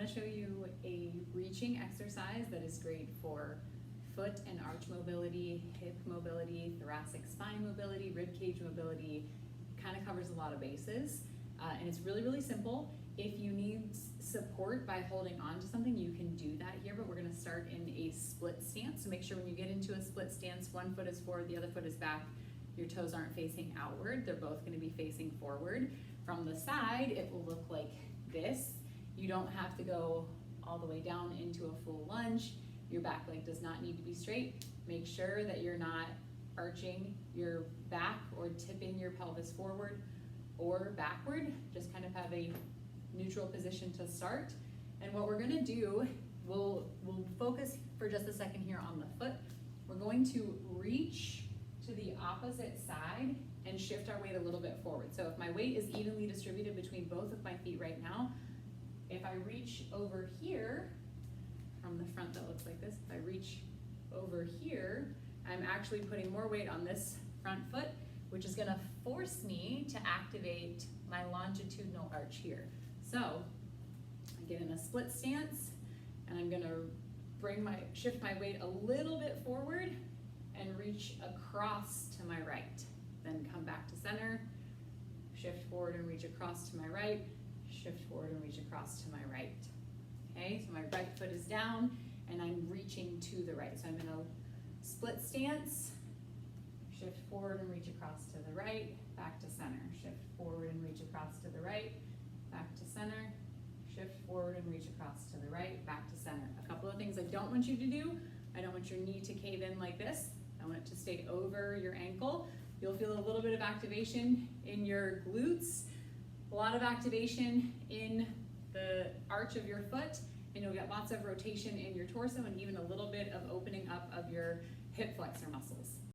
to show you a reaching exercise that is great for foot and arch mobility, hip mobility, thoracic spine mobility, rib cage mobility. Kind of covers a lot of bases, and it's really, really simple. If you need support by holding on to something, you can do that here, but we're gonna start in a split stance. So make sure when you get into a split stance, one foot is forward, the other foot is back. Your toes aren't facing outward, they're both gonna be facing forward. From the side, it will look like this. You don't have to go all the way down into a full lunge. Your back leg does not need to be straight. Make sure that you're not arching your back or tipping your pelvis forward or backward. Just kind of have a neutral position to start. And what we're gonna do, we'll focus for just a second here on the foot. We're going to reach to the opposite side and shift our weight a little bit forward. So if my weight is evenly distributed between both of my feet right now, if I reach over here, from the front that looks like this, if I reach over here, I'm actually putting more weight on this front foot, which is gonna force me to activate my longitudinal arch here. So I get in a split stance and I'm gonna shift my weight a little bit forward and reach across to my right. Then come back to center, shift forward and reach across to my right, shift forward and reach across to my right. Okay, so my right foot is down and I'm reaching to the right. So I'm in a split stance, shift forward and reach across to the right, back to center. Shift forward and reach across to the right, back to center. Shift forward and reach across to the right, back to center. A couple of things I don't want you to do. I don't want your knee to cave in like this. I want it to stay over your ankle. You'll feel a little bit of activation in your glutes, a lot of activation in the arch of your foot, and you'll get lots of rotation in your torso and even a little bit of opening up of your hip flexor muscles.